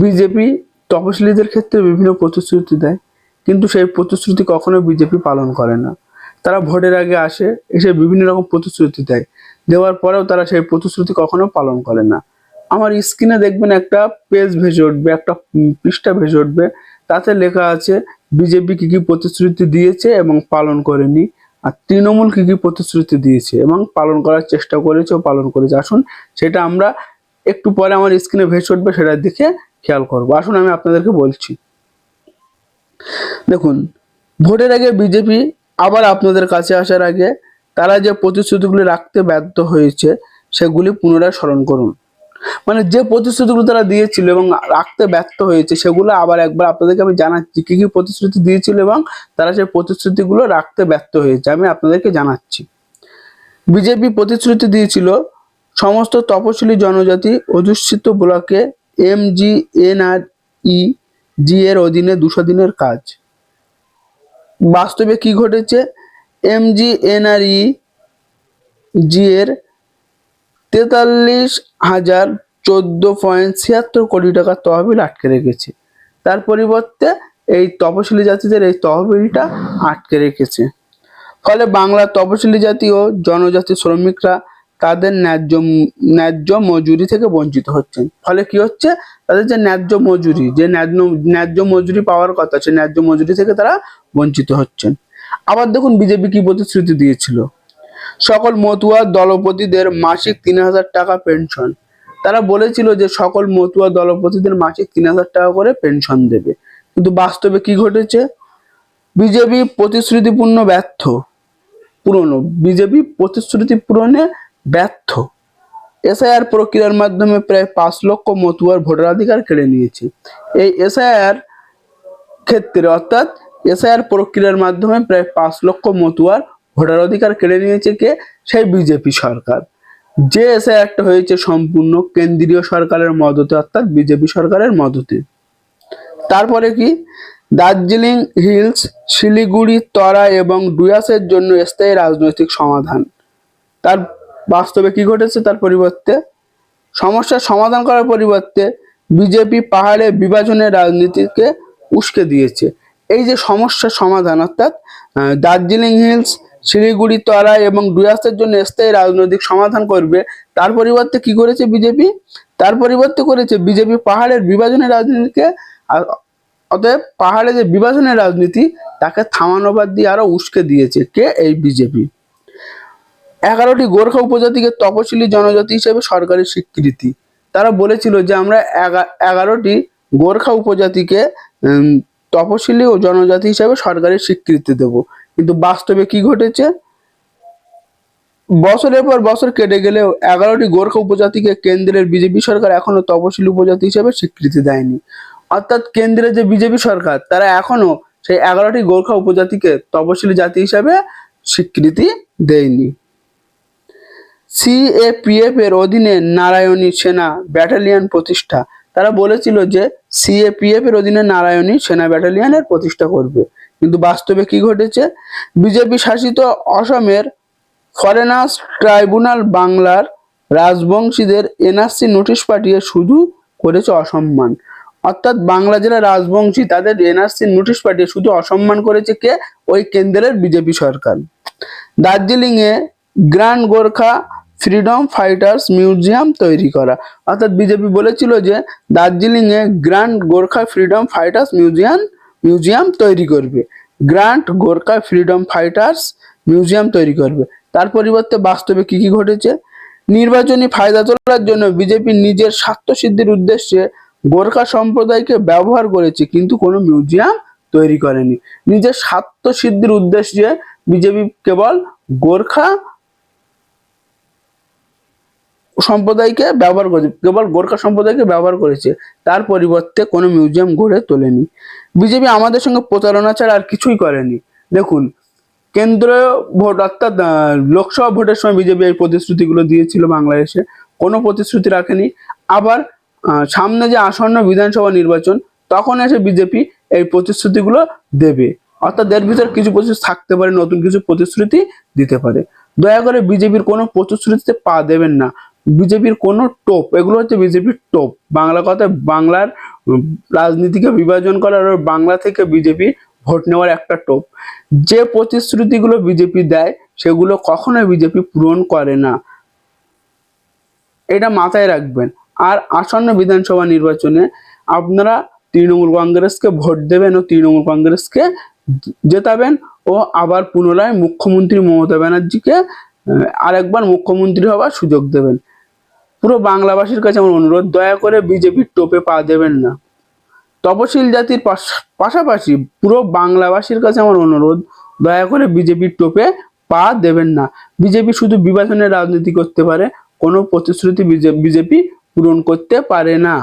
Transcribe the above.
BJP তপশিলীদের ক্ষেত্রে বিভিন্ন প্রতিশ্রুতি দেয়, কিন্তু সেই প্রতিশ্রুতি কখনো বিজেপি পালন করে না। তারা ভোটের আগে আসে, এসে বিভিন্ন রকম প্রতিশ্রুতি দেয়, দেওয়ার পরেও তারা সেই প্রতিশ্রুতি কখনো পালন করে না। আমার স্ক্রিনে দেখবেন একটা পেজ ভেসে উঠবে, একটা পৃষ্ঠা ভেসে উঠবে, তাতে লেখা আছে বিজেপি কি কি প্রতিশ্রুতি দিয়েছে এবং পালন করেনি, আর তৃণমূল কি কি প্রতিশ্রুতি দিয়েছে এবং পালন করার চেষ্টা করেছে ও পালন করেছে। আসুন সেটা আমরা একটু পরে আমার স্ক্রিনে ভেসে উঠবে, সেটা দেখে খেয়াল করবো। আসুন আমি আপনাদেরকে বলছি। দেখুন, ভোটের আগে বিজেপি আবার আপনাদের কাছে আসার আগে তারা যে প্রতিশ্রুতিগুলি রাখতে ব্যর্থ হয়েছে সেগুলি পুনরায় স্মরণ করুন। মানে যে প্রতিশ্রুতিগুলো তারা দিয়েছিল এবং রাখতে ব্যর্থ হয়েছে সেগুলো আবার একবার আপনাদেরকে আমি জানাচ্ছি কি কি প্রতিশ্রুতি দিয়েছিল এবং তারা সেই প্রতিশ্রুতিগুলো রাখতে ব্যর্থ হয়েছে, আমি আপনাদেরকে জানাচ্ছি। বিজেপি প্রতিশ্রুতি দিয়েছিল সমস্ত তপশিলি জনজাতি অধ্যুষিত ব্লকে MGNREG এর অধীনে 200 দিনের কাজ। বাস্তবে কি ঘটেছে? MGNREG এর 43,014.76 কোটি টাকা তহবিল আটকে রেখেছে। তার পরিবর্তে এই তপশিলি জাতিদের এই তহবিলটা আটকে রেখেছে। ফলে বাংলার তপশিলি জাতি ও জনজাতি শ্রমিকরা তাদের ন্যায্য মজুরি থেকে বঞ্চিত হচ্ছেন। ফলে কি হচ্ছে? তাদের যে ন্যায্য মজুরি পাওয়ার কথা, সে ন্যায্য মজুরি থেকে তারা বঞ্চিত হচ্ছেন। আবার দেখুন বিজেপি কি প্রতিশ্রুতি দিয়েছিল। সকল মতুয়া দলপতিদের মাসিক 3,000 টাকা পেনশন। তারা বলেছিল যে সকল মতুয়া দলপতিদের মাসিক 3,000 টাকা করে পেনশন দেবে, কিন্তু বাস্তবে কি ঘটেছে? বিজেপি বিজেপি প্রতিশ্রুতি পূরণে ব্যর্থ। এসআইআর প্রক্রিয়ার মাধ্যমে প্রায় 5 লক্ষ মতুয়ার ভোটাধিকার কেড়ে নিয়েছে। এই এসআইআর প্রক্রিয়ার মাধ্যমে প্রায় 5 লক্ষ মতুয়ার ভোটার অধিকার কেড়ে নিয়েছে কে? সেই বিজেপি সরকার। যে এসআইআরটা হয়েছে সম্পূর্ণ কেন্দ্রীয় সরকারের মদতে, অর্থাৎ বিজেপি সরকারের মদতে। তারপরে কি? দার্জিলিং হিলস, শিলিগুড়ি, তরা এবং ডুয়ার্সের জন্য স্থায়ী রাজনৈতিক সমাধান। তার বাস্তবে কি ঘটেছে? তার পরিবর্তে সমস্যার সমাধান করার পরিবর্তে বিজেপি পাহাড়ে বিভাজনের রাজনীতিকে উস্কে দিয়েছে। এই যে সমস্যার সমাধান, অর্থাৎ দার্জিলিং হিলস, শিলিগুড়ি, তরা এবং ডুয়ার্সের জন্য স্থায়ী রাজনৈতিক সমাধান করবে, তার পরিবর্তে কি করেছে বিজেপি? তার পরিবর্তে করেছে বিজেপি পাহাড়ের বিভাজনের রাজনীতিকে, অতএব পাহাড়ে যে বিভাজনের রাজনীতি তাকে থামানো বাদ দিয়ে আরো উস্কে দিয়েছে কে? এই বিজেপি। 11টি গোর্খা উপজাতিকে তপশিলি জনজাতি হিসেবে সরকারি স্বীকৃতি। তারা বলেছিল যে আমরা 11টি গোর্খা উপজাতিকে তপশিলি ও জনজাতি হিসেবে সরকারি স্বীকৃতি দেব, কিন্তু বাস্তবে কি ঘটেছে? বছরের পর বছর কেটে গেলেও 11টি গোর্খা উপজাতিকে কেন্দ্রের বিজেপি সরকার এখনো তপশিলি উপজাতি হিসেবে স্বীকৃতি দেয়নি। অর্থাৎ কেন্দ্রের যে বিজেপি সরকার তারা এখনো সেই 11টি গোর্খা উপজাতিকে তপশিলি জাতি হিসেবে স্বীকৃতি দেয়নি। সিএপিএফ এর অধীনে নারায়ণী সেনা ব্যাটালিয়ন প্রতিষ্ঠা। তারা বলেছিল যে সিএপিএফ এর অধীনে নারায়ণী সেনা ব্যাটালিয়নের প্রতিষ্ঠা করবে, কিন্তু বাস্তবে কি ঘটেছে? বিজেপি শাসিত অসমের ফরেনার্স ট্রাইব্যুনাল বাংলার রাজবংশীদের এনআরসি নোটিশ পাঠিয়ে শুধু করেছে অসম্মান। অর্থাৎ বাংলা যারা রাজবংশী তাদের এনআরসি নোটিশ পাঠিয়ে শুধু অসম্মান করেছে কে? ওই কেন্দ্রের বিজেপি সরকার। দার্জিলিং এ grand Gorkha freedom fighters museum তৈরি করা। অর্থাৎ বিজেপি বলেছিল যে দার্জিলিং এ grand Gorkha freedom fighters museum তৈরি করবে, grand Gorkha freedom fighters museum তৈরি করবে। তার পরিবর্তে বাস্তবে কি কি ঘটেছে? নির্বাচনী ফায়দা তোলার জন্য বিজেপি নিজের স্বার্থ সিদ্ধির উদ্দেশ্যে গোর্খা সম্প্রদায়কে ব্যবহার করেছে, কিন্তু কোনো মিউজিয়াম তৈরি করেনি। নিজের স্বার্থ সিদ্ধির উদ্দেশ্যে বিজেপি কেবল গোর্খা সম্প্রদায়কে ব্যবহার করেছে, তার পরিবর্তে কোনো মিউজিয়াম গড়ে তোলেনি। বিজেপি আমাদের সঙ্গে প্রতারণা ছাড়া আর কিছুই করেনি। দেখুন, কেন্দ্রীয় ভোট অর্থাৎ লোকসভা ভোটের সময় বিজেপি এই প্রতিশ্রুতিগুলো দিয়েছিল, বাংলাদেশে কোনো প্রতিশ্রুতি রাখেনি। আবার সামনে যে আসন্ন বিধানসভা নির্বাচন তখন এসে বিজেপি এই প্রতিশ্রুতিগুলো দেবে, অর্থাৎ এর ভিতর কিছু প্রতিশ্রুতি থাকতে পারে, নতুন কিছু প্রতিশ্রুতি দিতে পারে। দয়া করে বিজেপির কোনো প্রতিশ্রুতিতে পা দেবেন না। বিজেপির কোনো টোপ, এগুলো হচ্ছে বিজেপির টোপ। বাংলা কথায় বাংলার রাজনীতিকে বিভাজন করার আর বাংলা থেকে বিজেপি ভোট নেওয়ার একটা টোপ। যে প্রতিশ্রুতিগুলো বিজেপি দেয় সেগুলো কখনোই বিজেপি পূরণ করে না, এটা মাথায় রাখবেন। আর আসন্ন বিধানসভা নির্বাচনে আপনারা তৃণমূল কংগ্রেসকে ভোট দেবেন ও তৃণমূল কংগ্রেসকে জেতাবেন ও আবার পুনরায় মুখ্যমন্ত্রী মমতা ব্যানার্জিকে আরেকবার মুখ্যমন্ত্রী হওয়ার সুযোগ দেবেন। পুরো বাংলাবাসীর কাছে আমার অনুরোধ, দয়া করে বিজেপির টোপে পা দেবেন না। তপশিল জাতির পাশাপাশি পুরো বাংলাবাসীর কাছে আমার অনুরোধ, দয়া করে বিজেপির টোপে পা দেবেন না। বিজেপি শুধু বিভাজনের রাজনীতি করতে পারে, কোনো প্রতিশ্রুতি বিজেপি পূরণ করতে পারে না।